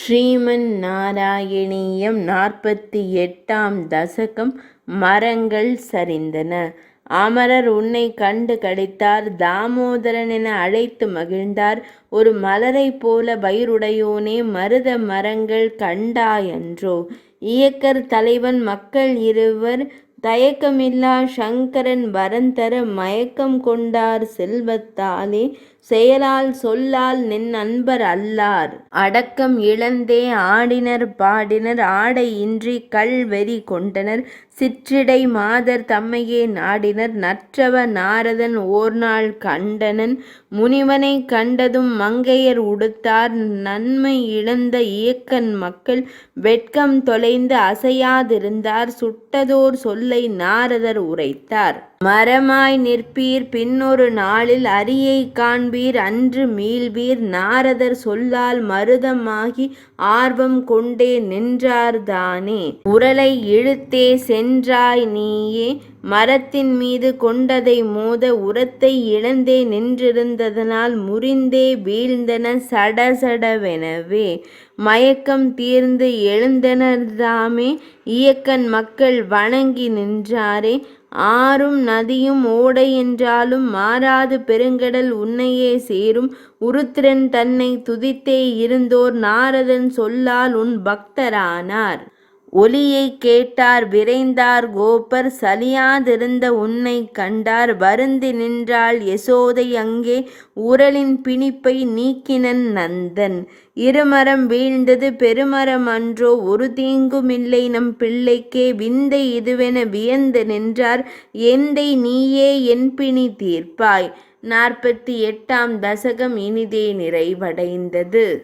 ஸ்ரீமன் நாராயணீயம் 48ஆம் தசகம். மரங்கள் சரிந்தன. அமரர் உன்னைக் கண்டு களித்தார். தாமோதரன் என அழைத்து மகிழ்ந்தார். ஒரு மலரைப் போல வயிறுடையோனே, மருத மரங்கள் கண்டாயன்றோ? இயக்கர் தலைவன் மக்கள் இருவர், தயக்கமில்லா சங்கரன் வரந்தர மயக்கம் கொண்டார் செல்வத்தாலே. செயலால் சொல்லால் நின் அன்பர் அல்லார். அடக்கம் இழந்தே ஆடினர் பாடினர், ஆடை இன்றி கள்வெறி கொண்டனர். சிற்றிடை மாதர் தம்மையே நாடினர், நற்றவ நாரதன் ஓர்நாள் கண்டனன். முனிவனைக் கண்டதும் மங்கையர் உடுத்தார், நன்மை இழந்த இயக்கன் மக்கள் வெட்கம் தொலைந்து அசையாதிருந்தார். சுட்டதோர் சொல்லை நாரதர் உரைத்தார். மரமாய் நிற்பீர் பின்னொரு நாளில், அரியைக் காண்பீர் அன்று மீள்வீர். நாரதர் சொல்லால் மருதமாகி ஆர்வம் கொண்டே நின்றார்தானே. உரலை இழுத்தே சென்றாய் நீயே, மரத்தின் மீது கொண்டதை மோத. உரத்தை இழந்தே நின்றிருந்ததனால் முறிந்தே வீழ்ந்தன சடசடவெனவே. மயக்கம் தீர்ந்து எழுந்தனர்தாமே, இயக்கன் மக்கள் வணங்கி நின்றாரே. ஆறும் நதியும் ஓடை என்றாலும் மாறாது பெருங்கடல் உன்னையே சேரும். உருத்திரன் தன்னை துதித்தே இருந்தோர், நாரதன் சொல்லால் உன் பக்தரானார். ஒலியைக் கேட்டார் விரைந்தார் கோபர், சலியாதிருந்த உன்னைக் கண்டார். வருந்தி நின்றாள் யசோதை அங்கே, உரலின் பிணிப்பை நீக்கினன் நந்தன். இருமரம் வீழ்ந்தது பெருமரம் அன்றோ, ஒரு தீங்குமில்லை நம் பிள்ளைக்கே. விந்தை இதுவென வியந்து நின்றார், எந்தை நீயே என் பிணி தீர்ப்பாய். 48ஆம் தசகம் இனிதே நிறைவடைந்தது.